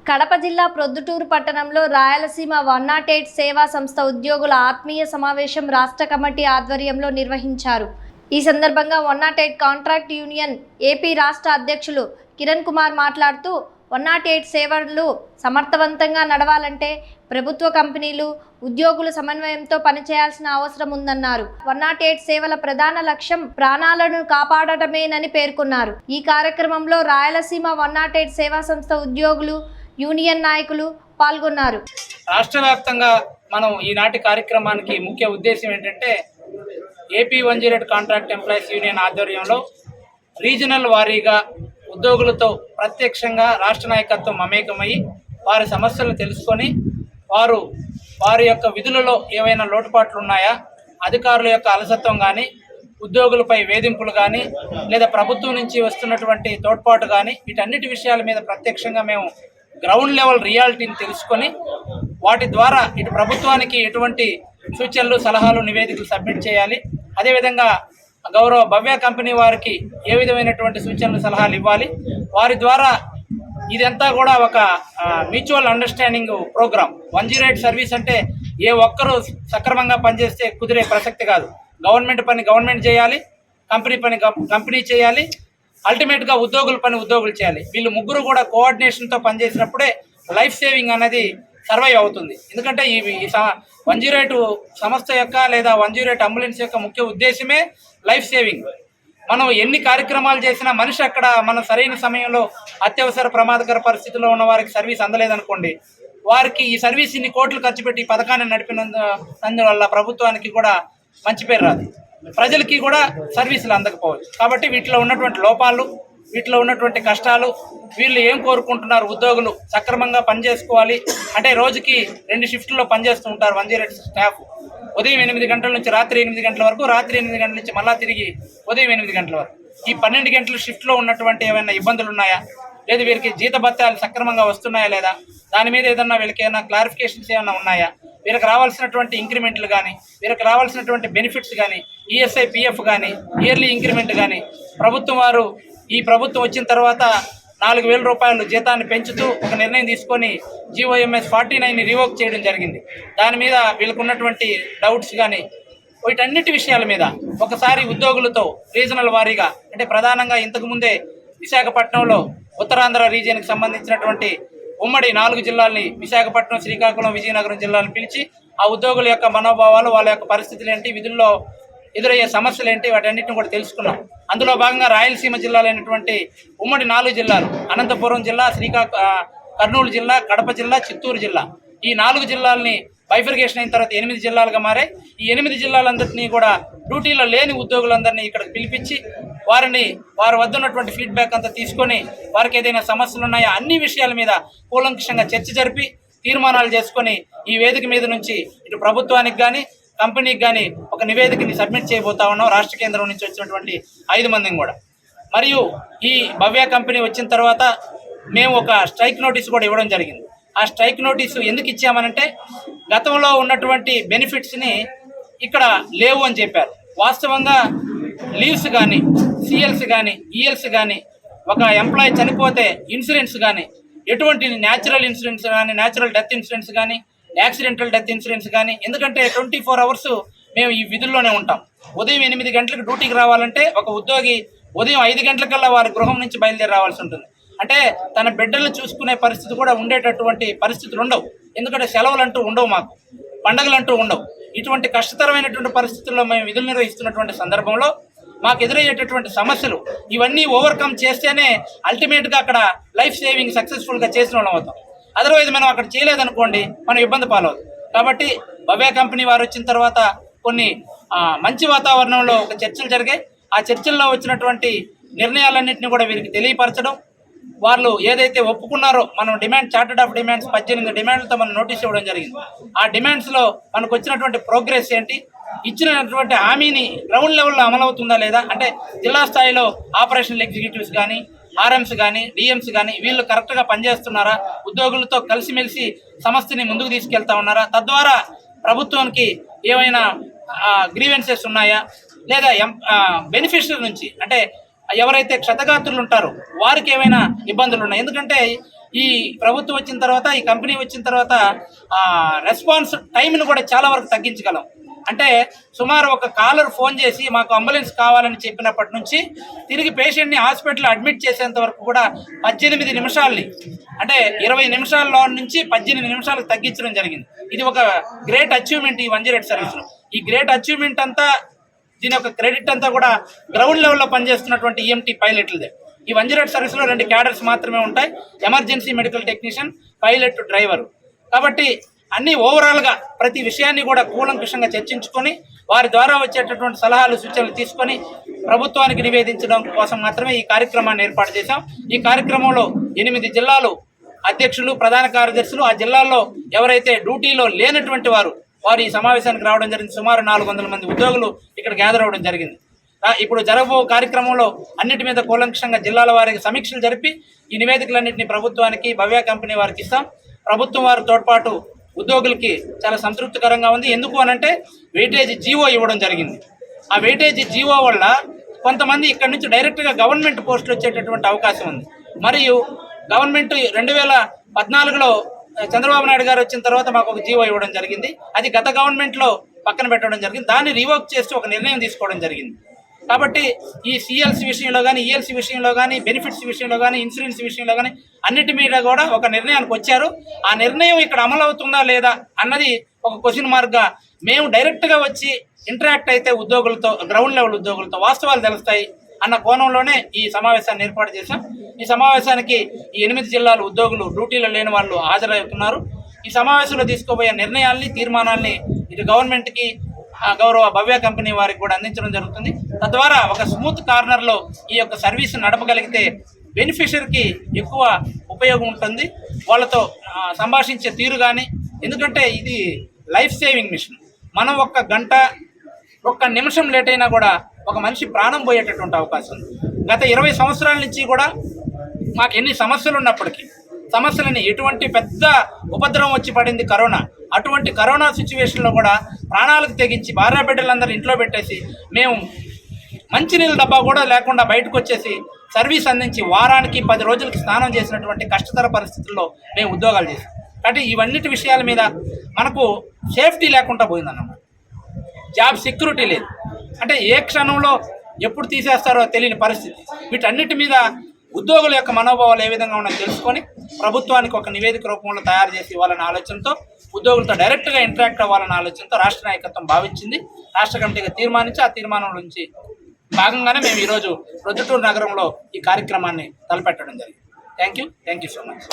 కడప జిల్లా ప్రొద్దుటూరు పట్టణంలో రాయలసీమ 108 సేవా సంస్థ ఉద్యోగుల ఆత్మీయ సమావేశం రాష్ట్ర కమిటీ ఆధ్వర్యంలో నిర్వహించారు. ఈ సందర్భంగా 108 కాంట్రాక్ట్ యూనియన్ ఏపీ రాష్ట్ర అధ్యక్షులు కిరణ్ కుమార్ మాట్లాడుతూ 108 సేవలు సమర్థవంతంగా నడవాలంటే ప్రభుత్వ కంపెనీలు ఉద్యోగుల సమన్వయంతో పనిచేయాల్సిన అవసరం ఉందన్నారు. 108 సేవల ప్రధాన లక్ష్యం ప్రాణాలను కాపాడటమేనని పేర్కొన్నారు. ఈ కార్యక్రమంలో రాయలసీమ 108 సేవా సంస్థ ఉద్యోగులు, యూనియన్ నాయకులు పాల్గొన్నారు. రాష్ట్ర వ్యాప్తంగా మనం ఈనాటి కార్యక్రమానికి ముఖ్య ఉద్దేశం ఏంటంటే ఏపీ 108 కాంట్రాక్ట్ ఎంప్లాయీస్ యూనియన్ ఆధ్వర్యంలో రీజనల్ వారీగా ఉద్యోగులతో ప్రత్యక్షంగా రాష్ట్ర నాయకత్వం మమేకమై వారి సమస్యలను తెలుసుకొని వారి యొక్క విధులలో ఏవైనా లోటుపాట్లు ఉన్నాయా, అధికారుల యొక్క అలసత్వం కానీ, ఉద్యోగులపై వేధింపులు కానీ, లేదా ప్రభుత్వం నుంచి వస్తున్నటువంటి తోడ్పాటు కానీ, వీటన్నిటి విషయాల మీద ప్రత్యక్షంగా మేము గ్రౌండ్ లెవెల్ రియాలిటీని తెలుసుకొని వాటి ద్వారా ఇటు ప్రభుత్వానికి ఎటువంటి సూచనలు, సలహాలు, నివేదికలు సబ్మిట్ చేయాలి. అదేవిధంగా గౌరవ భవ్య కంపెనీ వారికి ఏ విధమైనటువంటి సూచనలు, సలహాలు ఇవ్వాలి. వారి ద్వారా ఇదంతా కూడా ఒక మ్యూచువల్ అండర్స్టాండింగ్ ప్రోగ్రామ్. 108 సర్వీస్ అంటే ఏ ఒక్కరూ సక్రమంగా పనిచేస్తే కుదిరే ప్రసక్తి కాదు. గవర్నమెంట్ పని గవర్నమెంట్ చేయాలి, కంపెనీ పని కంపెనీ చేయాలి, అల్టిమేట్గా ఉద్యోగుల పని ఉద్యోగులు చేయాలి. వీళ్ళు ముగ్గురు కూడా కోఆర్డినేషన్తో పనిచేసినప్పుడే లైఫ్ సేవింగ్ అనేది సర్వైవ్ అవుతుంది. ఎందుకంటే ఈ 108 సంస్థ యొక్క లేదా 108 అంబులెన్స్ యొక్క ముఖ్య ఉద్దేశమే లైఫ్ సేవింగ్. మనం ఎన్ని కార్యక్రమాలు చేసినా మనిషి అక్కడ మనం సరైన సమయంలో అత్యవసర ప్రమాదకర పరిస్థితిలో ఉన్న వారికి సర్వీస్ అందలేదనుకోండి, వారికి ఈ సర్వీస్ ఇన్ని కోట్లు ఖర్చు పెట్టి ఈ పథకాన్ని నడిపినందువల్ల ప్రభుత్వానికి కూడా మంచి పేరు రాదు, ప్రజలకి కూడా సర్వీసులు అందకపోవచ్చు. కాబట్టి వీటిలో ఉన్నటువంటి లోపాలు, వీటిలో ఉన్నటువంటి కష్టాలు, వీళ్ళు ఏం కోరుకుంటున్నారు, ఉద్యోగులు సక్రమంగా పనిచేసుకోవాలి అంటే రోజుకి 2 షిఫ్ట్లో పనిచేస్తూ ఉంటారు 108 స్టాఫ్. ఉదయం 8 గంటల నుంచి రాత్రి 8 గంటల వరకు, రాత్రి 8 గంటల నుంచి మళ్ళా తిరిగి ఉదయం 8 గంటల వరకు. ఈ 12 గంటల షిఫ్ట్లో ఉన్నటువంటి ఏమైనా ఇబ్బందులు ఉన్నాయా, లేదు వీరికి జీతభత్యాలు సక్రమంగా వస్తున్నాయా లేదా, దాని మీద ఏదన్నా వీళ్ళకి ఏమైనా క్లారిఫికేషన్స్ ఏమైనా ఉన్నాయా, వీళ్ళకి రావాల్సినటువంటి ఇంక్రిమెంట్లు కానీ, వీళ్ళకి రావాల్సినటువంటి బెనిఫిట్స్ కానీ, ఈఎస్ఐ పిఎఫ్ కానీ, ఇయర్లీ ఇంక్రిమెంట్ కానీ, ఈ ప్రభుత్వం వచ్చిన తర్వాత 4,000 రూపాయలు జీతాన్ని పెంచుతూ ఒక నిర్ణయం తీసుకొని GOMS 49ని రివోక్ చేయడం జరిగింది. దాని మీద వీళ్ళకు ఉన్నటువంటి డౌట్స్ కానీ, వీటన్నిటి విషయాల మీద ఒకసారి ఉద్యోగులతో రీజనల్ వారీగా, అంటే ప్రధానంగా ఇంతకుముందే విశాఖపట్నంలో ఉత్తరాంధ్ర రీజియన్కి సంబంధించినటువంటి ఉమ్మడి 4 జిల్లాల్ని, విశాఖపట్నం, శ్రీకాకుళం, విజయనగరం జిల్లాలను పిలిచి ఆ ఉద్యోగుల యొక్క మనోభావాలు, వాళ్ళ యొక్క పరిస్థితులు ఏంటి, విధుల్లో ఎదురయ్యే సమస్యలు ఏంటి, వాటన్నిటిని కూడా తెలుసుకున్నాం. అందులో భాగంగా రాయలసీమ జిల్లాలైనటువంటి ఉమ్మడి 4 జిల్లాలు, అనంతపురం జిల్లా, కర్నూలు జిల్లా, కడప జిల్లా, చిత్తూరు జిల్లా, ఈ 4 జిల్లాలని బైఫర్గేషన్ అయిన తర్వాత 8 జిల్లాలుగా మారాయి. ఈ 8 జిల్లాలందరినీ కూడా డ్యూటీలో లేని ఉద్యోగులందరినీ ఇక్కడికి పిలిపించి వారి వద్ద ఉన్నటువంటి ఫీడ్బ్యాక్ అంతా తీసుకొని వారికి ఏదైనా సమస్యలు ఉన్నాయో అన్ని విషయాల మీద కూలంకషంగా చర్చ జరిపి తీర్మానాలు చేసుకొని ఈ వేదిక మీద నుంచి ఇటు ప్రభుత్వానికి కానీ, కంపెనీకి కానీ ఒక నివేదికని సబ్మిట్ చేయబోతా ఉన్నాం. రాష్ట్ర కేంద్రం నుంచి వచ్చినటువంటి 5 మందిని కూడా. మరియు ఈ భవ్య కంపెనీ వచ్చిన తర్వాత మేము ఒక స్ట్రైక్ నోటీస్ కూడా ఇవ్వడం జరిగింది. ఆ స్ట్రైక్ నోటీసు ఎందుకు ఇచ్చామనంటే గతంలో ఉన్నటువంటి బెనిఫిట్స్ని ఇక్కడ లేవు అని చెప్పారు. వాస్తవంగా లీవ్స్ కానీ, సిఎల్స్ కానీ, ఈఎల్స్ కానీ, ఒక ఎంప్లాయీ చనిపోతే ఇన్సూరెన్స్ కానీ, ఎటువంటి న్యాచురల్ ఇన్సూరెన్స్ కానీ, న్యాచురల్ డెత్ ఇన్సూరెన్స్ కానీ, యాక్సిడెంటల్ డెత్ ఇన్సూరెన్స్ కానీ, ఎందుకంటే 24 అవర్స్ మేము ఈ విధుల్లోనే ఉంటాం. ఉదయం 8 గంటలకు డ్యూటీకి రావాలంటే ఒక ఉద్యోగి ఉదయం 5 గంటలకల్లా వారి గృహం నుంచి బయలుదేరి రావాల్సి ఉంటుంది. అంటే తన బిడ్డలను చూసుకునే పరిస్థితి కూడా ఉండేటటువంటి పరిస్థితులు ఉండవు. ఎందుకంటే సెలవులు అంటూ ఉండవు, మాకు పండగలు అంటూ ఉండవు. ఇటువంటి కష్టతరమైనటువంటి పరిస్థితుల్లో మేము విధులు నిర్వహిస్తున్నటువంటి సందర్భంలో మాకు ఎదురయ్యేటటువంటి సమస్యలు ఇవన్నీ ఓవర్కమ్ చేస్తేనే అల్టిమేట్గా అక్కడ లైఫ్ సేవింగ్ సక్సెస్ఫుల్గా చేసిన వాళ్ళం అవుతాం. అదర్వైజ్ మనం అక్కడ చేయలేదనుకోండి, మనం ఇబ్బంది పాలవుతుంది. కాబట్టి భవ్య కంపెనీ వారు వచ్చిన తర్వాత కొన్ని మంచి వాతావరణంలో ఒక చర్చలు జరిగాయి. ఆ చర్చల్లో వచ్చినటువంటి నిర్ణయాలన్నింటినీ కూడా వీరికి తెలియపరచడం, వాళ్ళు ఏదైతే ఒప్పుకున్నారో మనం చార్టర్డ్ ఆఫ్ డిమాండ్స్ 18 డిమాండ్లతో మనం నోటీస్ ఇవ్వడం జరిగింది. ఆ డిమాండ్స్లో మనకు వచ్చినటువంటి ప్రోగ్రెస్ ఏంటి, ఇచ్చినటువంటి హామీని గ్రౌండ్ లెవెల్లో అమలవుతుందా లేదా, అంటే జిల్లా స్థాయిలో ఆపరేషనల్ ఎగ్జిక్యూటివ్స్ కానీ, ఆర్ఎంస్ కానీ, డిఎంస్ కానీ వీళ్ళు కరెక్ట్గా పనిచేస్తున్నారా, ఉద్యోగులతో కలిసిమెలిసి సంస్థని ముందుకు తీసుకెళ్తా ఉన్నారా, తద్వారా ప్రభుత్వానికి ఏమైనా గ్రీవెన్సెస్ ఉన్నాయా, లేదా బెనిఫిషియరీ నుంచి అంటే ఎవరైతే క్షతగాత్రులు ఉంటారో వారికి ఏమైనా ఇబ్బందులు ఉన్నాయి. ఎందుకంటే ఈ ప్రభుత్వం వచ్చిన తర్వాత, ఈ కంపెనీ వచ్చిన తర్వాత రెస్పాన్స్ టైంను కూడా చాలా వరకు తగ్గించగలం. అంటే సుమారు ఒక కాలర్ ఫోన్ చేసి మాకు అంబులెన్స్ కావాలని చెప్పినప్పటి నుంచి తిరిగి పేషెంట్ని హాస్పిటల్లో అడ్మిట్ చేసేంత వరకు కూడా 18 నిమిషాలని, అంటే 20 నిమిషాల్లో నుంచి 18 నిమిషాలకు తగ్గించడం జరిగింది. ఇది ఒక గ్రేట్ అచీవ్మెంట్ ఈ 108 సర్వీస్లో. ఈ గ్రేట్ అచీవ్మెంట్ అంతా, దీని యొక్క క్రెడిట్ అంతా కూడా గ్రౌండ్ లెవెల్లో పనిచేస్తున్నటువంటి ఈఎంటీ పైలట్లదే. ఈ 108 సర్వీస్లో 2 క్యాడర్స్ మాత్రమే ఉంటాయి, emergency medical technician, pilot, driver. కాబట్టి అన్ని ఓవరాల్గా ప్రతి విషయాన్ని కూడా కూలంకషంగా చర్చించుకొని వారి ద్వారా వచ్చేటటువంటి సలహాలు, సూచనలు తీసుకొని ప్రభుత్వానికి నివేదించడం కోసం మాత్రమే ఈ కార్యక్రమాన్ని ఏర్పాటు చేశాం. ఈ కార్యక్రమంలో 8 జిల్లాలు అధ్యక్షులు, ప్రధాన కార్యదర్శులు, ఆ జిల్లాల్లో ఎవరైతే డ్యూటీలో లేనటువంటి వారు ఈ సమావేశానికి రావడం జరిగింది. సుమారు 400 మంది ఉద్యోగులు ఇక్కడ గ్యాదర్ అవ్వడం జరిగింది. ఇప్పుడు జరగబో కార్యక్రమంలో అన్నిటి మీద కూలంకషంగా జిల్లాల వారికి సమీక్షలు జరిపి ఈ నివేదికలన్నింటినీ ప్రభుత్వానికి, భవ్య కంపెనీ వారికి ఇస్తాం. ప్రభుత్వం వారి తోడ్పాటు ఉద్యోగులకి చాలా సంతృప్తికరంగా ఉంది. ఎందుకు అనంటే వెయిటేజ్ జీవో ఇవ్వడం జరిగింది. ఆ వెయిటేజ్ జీవో వల్ల కొంతమంది ఇక్కడ నుంచి డైరెక్ట్గా గవర్నమెంట్ పోస్టులు వచ్చేటటువంటి అవకాశం ఉంది. మరియు గవర్నమెంట్ 2014లో చంద్రబాబు నాయుడు గారు వచ్చిన తర్వాత మాకు ఒక జీవో ఇవ్వడం జరిగింది. అది గత గవర్నమెంట్లో పక్కన పెట్టడం జరిగింది. దాన్ని రివోక్ చేస్తూ ఒక నిర్ణయం తీసుకోవడం జరిగింది. కాబట్టి ఈ సిఎల్సి విషయంలో కానీ, ఈఎల్సి విషయంలో కానీ, బెనిఫిట్స్ విషయంలో కానీ, ఇన్సూరెన్స్ విషయంలో కానీ అన్నిటి మీద కూడా ఒక నిర్ణయానికి వచ్చారు. ఆ నిర్ణయం ఇక్కడ అమలు అవుతుందా లేదా అన్నది ఒక క్వశ్చన్ మార్క్గా మేము డైరెక్ట్గా వచ్చి ఇంటరాక్ట్ అయితే ఉద్యోగులతో, గ్రౌండ్ లెవెల్ ఉద్యోగులతో వాస్తవాలు తెలుస్తాయి అన్న కోణంలోనే ఈ సమావేశాన్ని ఏర్పాటు చేశాం. ఈ సమావేశానికి ఈ 8 జిల్లాల ఉద్యోగులు, డ్యూటీలో లేని వాళ్ళు హాజరవుతున్నారు. ఈ సమావేశంలో తీసుకోబోయే నిర్ణయాల్ని, తీర్మానాల్ని ఇది గవర్నమెంట్కి, గౌరవ భవ్య కంపెనీ వారికి కూడా అందించడం జరుగుతుంది. తద్వారా ఒక స్మూత్ కార్నర్లో ఈ యొక్క సర్వీస్ నడపగలిగితే బెనిఫిషరీకి ఎక్కువ ఉపయోగం ఉంటుంది. వాళ్ళతో సంభాషించే తీరు కానీ, ఎందుకంటే ఇది లైఫ్ సేవింగ్ మిషన్. మనం 1 గంట, 1 నిమిషం లేట్ అయినా కూడా ఒక మనిషి ప్రాణం పోయేటటువంటి అవకాశం ఉంది. గత 20 సంవత్సరాల నుంచి కూడా మాకు ఎన్ని సమస్యలు ఉన్నప్పటికీ, సమస్యలని ఎటువంటి పెద్ద ఉపద్రవం వచ్చి పడింది కరోనా. అటువంటి కరోనా సిచ్యువేషన్లో కూడా ప్రాణాలకు తెగించి భార్య బిడ్డలందరూ ఇంట్లో పెట్టేసి మేము మంచినీళ్ళ డబ్బా కూడా లేకుండా బయటకు వచ్చేసి సర్వీస్ అందించి వారానికి 10 రోజులకి స్నానం చేసినటువంటి కష్టతర పరిస్థితుల్లో మేము ఉద్యోగాలు చేసాం. కాబట్టి ఇవన్నిటి విషయాల మీద మనకు సేఫ్టీ లేకుండా పోయిందన్నమాట. జాబ్ సెక్యూరిటీ లేదు. అంటే ఏ క్షణంలో ఎప్పుడు తీసేస్తారో తెలియని పరిస్థితి. వీటన్నిటి మీద ఉద్యోగుల యొక్క మనోభావాలు ఏ విధంగా ఉన్నాయో తెలుసుకొని ప్రభుత్వానికి ఒక నివేదిక రూపంలో తయారు చేసి ఇవ్వాలన్న ఆలోచనతో, ఉద్యోగులతో డైరెక్ట్గా ఇంటరాక్ట్ అవ్వాలన్న ఆలోచనతో రాష్ట్ర నాయకత్వం భావించింది. రాష్ట్ర కమిటీగా తీర్మానించి ఆ తీర్మానం నుంచి భాగంగానే మేము ఈరోజు ప్రొద్దుటూరు నగరంలో ఈ కార్యక్రమాన్ని తలపెట్టడం జరిగింది. Thank you so much.